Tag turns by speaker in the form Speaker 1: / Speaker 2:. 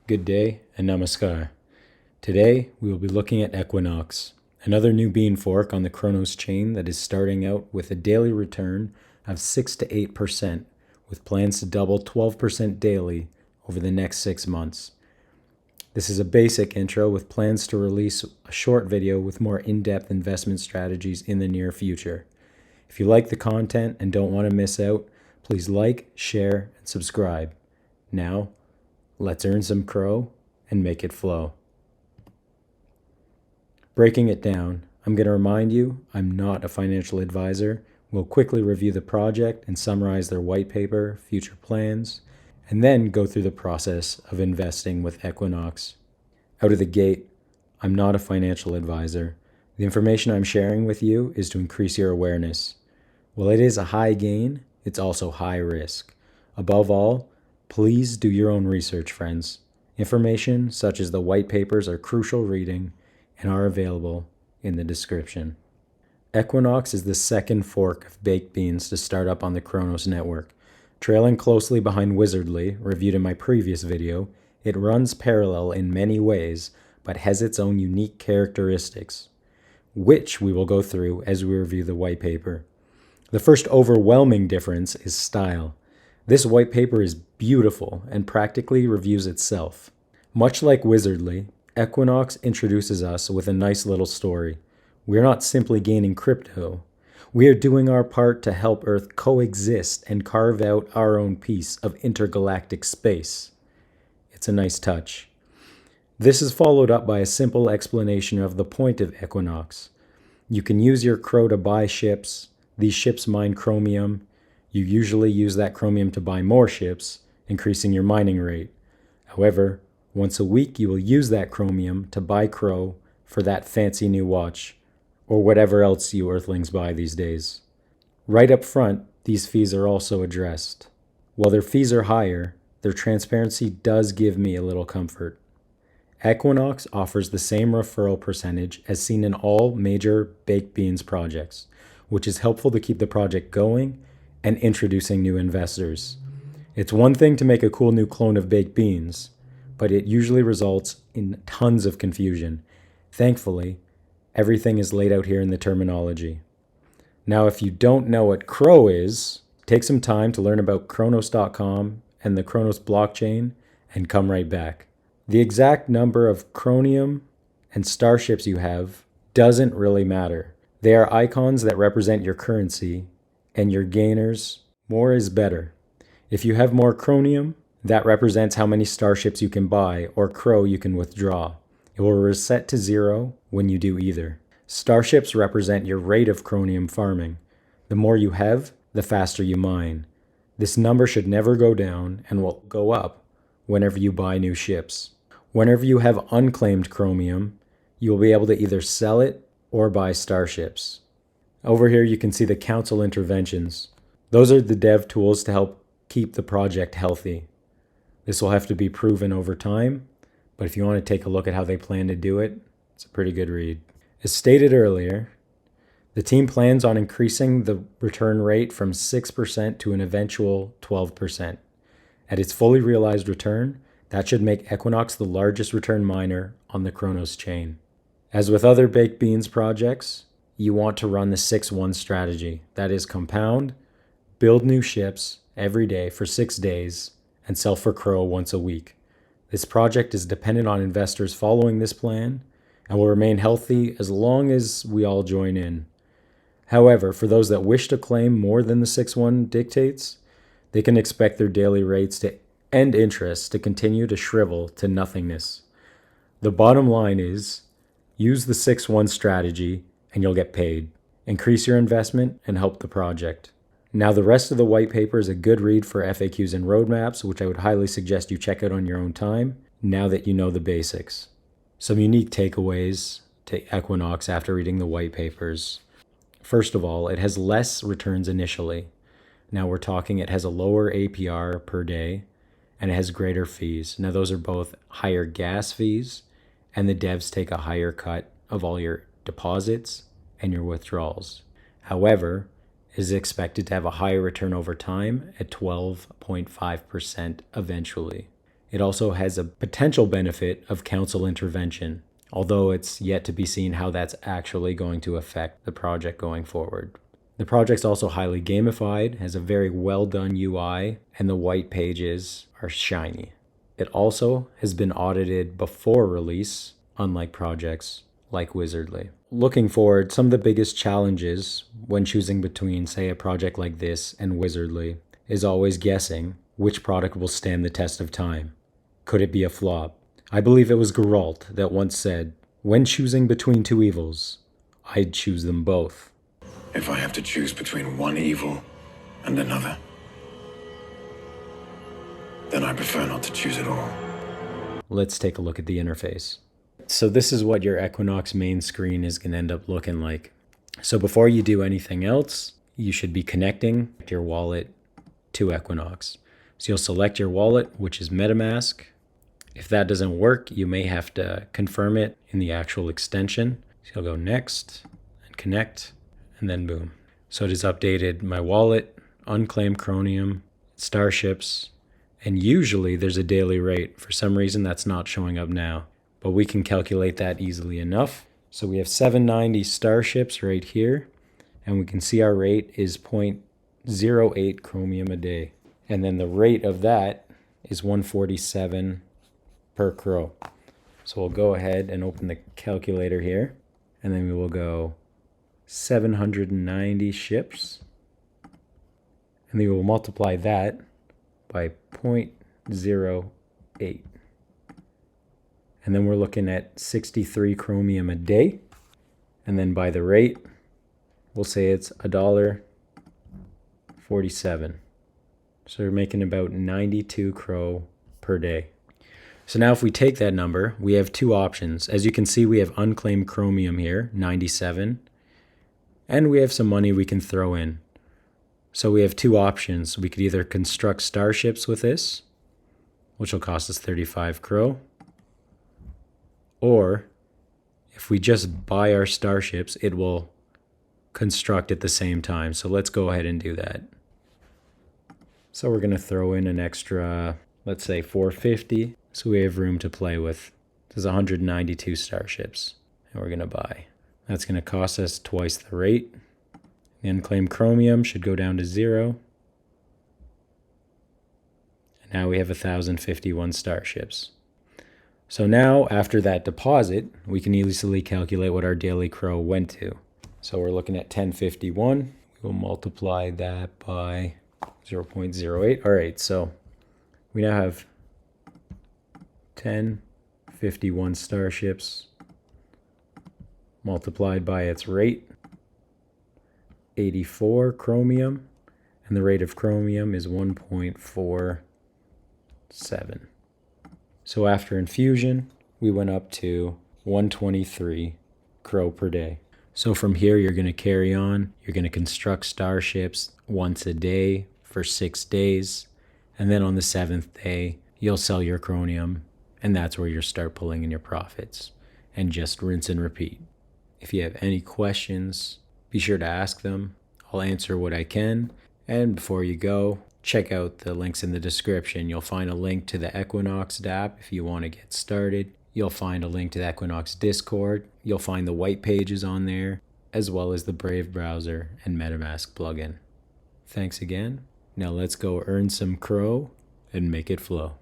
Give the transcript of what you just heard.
Speaker 1: Good day and namaskar. Today we will be looking at Equinox, another new bean fork on the Cronos chain that is starting out with a daily return of 6 to 8%, with plans to double 12% daily over the next 6 months. This is a basic intro with plans to release a short video with more in-depth investment strategies in the near future. If you like the content and don't want to miss out, please like, share, and subscribe. Now, let's earn some crow and make it flow. Breaking it down, I'm going to remind you I'm not a financial advisor. We'll quickly review the project and summarize their white paper, future plans, and then go through the process of investing with Equinox. Out of the gate, I'm not a financial advisor. The information I'm sharing with you is to increase your awareness. While it is a high gain, it's also high risk. Above all, please do your own research, friends. Information such as the white papers are crucial reading and are available in the description. Equinox is the second fork of baked beans to start up on the Cronos network. Trailing closely behind Wizardly, reviewed in my previous video, it runs parallel in many ways, but has its own unique characteristics, which we will go through as we review the white paper. The first overwhelming difference is style. This white paper is beautiful and practically reviews itself. Much like Wizardly, Equinox introduces us with a nice little story. We're not simply gaining crypto. We are doing our part to help Earth coexist and carve out our own piece of intergalactic space. It's a nice touch. This is followed up by a simple explanation of the point of Equinox. You can use your crow to buy ships. These ships mine chromium. You usually use that chromium to buy more ships, increasing your mining rate. However, once a week you will use that chromium to buy crow for that fancy new watch, or whatever else you Earthlings buy these days. Right up front, these fees are also addressed. While their fees are higher, their transparency does give me a little comfort. Equinox offers the same referral percentage as seen in all major baked beans projects, which is helpful to keep the project going and introducing new investors. It's one thing to make a cool new clone of baked beans, but it usually results in tons of confusion. Thankfully, everything is laid out here in the terminology. Now, if you don't know what Crow is, take some time to learn about Cronos.com and the Cronos Blockchain and come right back. The exact number of chromium and starships you have doesn't really matter. They are icons that represent your currency and your gainers. More is better. If you have more chromium, that represents how many starships you can buy or crow you can withdraw. It will reset to 0 when you do either. Starships represent your rate of chromium farming. The more you have, the faster you mine. This number should never go down and will go up whenever you buy new ships. Whenever you have unclaimed chromium, you will be able to either sell it or buy starships. Over here you can see the council interventions. Those are the dev tools to help keep the project healthy. This will have to be proven over time, but if you want to take a look at how they plan to do it, it's a pretty good read. As stated earlier, the team plans on increasing the return rate from 6% to an eventual 12%. At its fully realized return, that should make Equinox the largest return miner on the Cronos chain. As with other baked beans projects, you want to run the 6-1 strategy. That is, compound, build new ships every day for 6 days, and sell for crow once a week. This project is dependent on investors following this plan and will remain healthy as long as we all join in. However, for those that wish to claim more than the 6-1 dictates, they can expect their daily rates and interest to continue to shrivel to nothingness. The bottom line is, use the 6-1 strategy and you'll get paid. Increase your investment and help the project. Now, the rest of the white paper is a good read for FAQs and roadmaps, which I would highly suggest you check out on your own time, now that you know the basics. Some unique takeaways to Equinox after reading the white papers. First of all, it has less returns initially. Now we're talking it has a lower APR per day, and it has greater fees. Now those are both higher gas fees, and the devs take a higher cut of all your deposits and your withdrawals. However, it is expected to have a higher return over time at 12.5% eventually. It also has a potential benefit of council intervention, although it's yet to be seen how that's actually going to affect the project going forward. The project's also highly gamified, has a very well done UI, and the white pages are shiny. It also has been audited before release, unlike projects like Wizardly. Looking forward, some of the biggest challenges when choosing between, say, a project like this and Wizardly is always guessing which product will stand the test of time. Could it be a flop? I believe it was Geralt that once said, "When choosing between two evils, I'd choose them both."
Speaker 2: If I have to choose between one evil and another, then I prefer not to choose at all.
Speaker 1: Let's take a look at the interface. So this is what your Equinox main screen is going to end up looking like. So before you do anything else, you should be connecting your wallet to Equinox. So you'll select your wallet, which is MetaMask. If that doesn't work, you may have to confirm it in the actual extension. So you'll go next and connect, and then boom. So it has updated my wallet, unclaimed Chromium, starships, and usually there's a daily rate. For some reason, that's not showing up now, but we can calculate that easily enough. So we have 790 starships right here, and we can see our rate is 0.08 Chromium a day. And then the rate of that is 147 per crow. So we'll go ahead and open the calculator here, and then we will go 790 ships, and then we will multiply that by 0.08. And then we're looking at 63 Chromium a day. And then by the rate, we'll say it's $1.47. So we're making about 92 crow per day. So now if we take that number, we have two options. As you can see, we have unclaimed Chromium here, 97. And we have some money we can throw in. So we have two options. We could either construct starships with this, which will cost us 35 crow. Or if we just buy our starships, it will construct at the same time. So let's go ahead and do that. So we're going to throw in an extra, let's say 450. So we have room to play with. There's 192 starships, and we're going to buy. That's going to cost us twice the rate. The unclaimed Chromium should go down to 0. And now we have 1,051 starships. So now, after that deposit, we can easily calculate what our daily crow went to. So we're looking at 1051. We'll multiply that by 0.08. All right, so we now have 1051 starships multiplied by its rate, 84 Chromium, and the rate of Chromium is 1.47. So after infusion, we went up to 123 crow per day. So from here, you're going to carry on. You're going to construct starships once a day for 6 days. And then on the 7th day, you'll sell your Chromium, and that's where you'll start pulling in your profits. And just rinse and repeat. If you have any questions, be sure to ask them. I'll answer what I can. And before you go, check out the links in the description. You'll find a link to the Equinox app if you want to get started. You'll find a link to the Equinox Discord. You'll find the white pages on there, as well as the Brave browser and MetaMask plugin. Thanks again. Now let's go earn some crow and make it flow.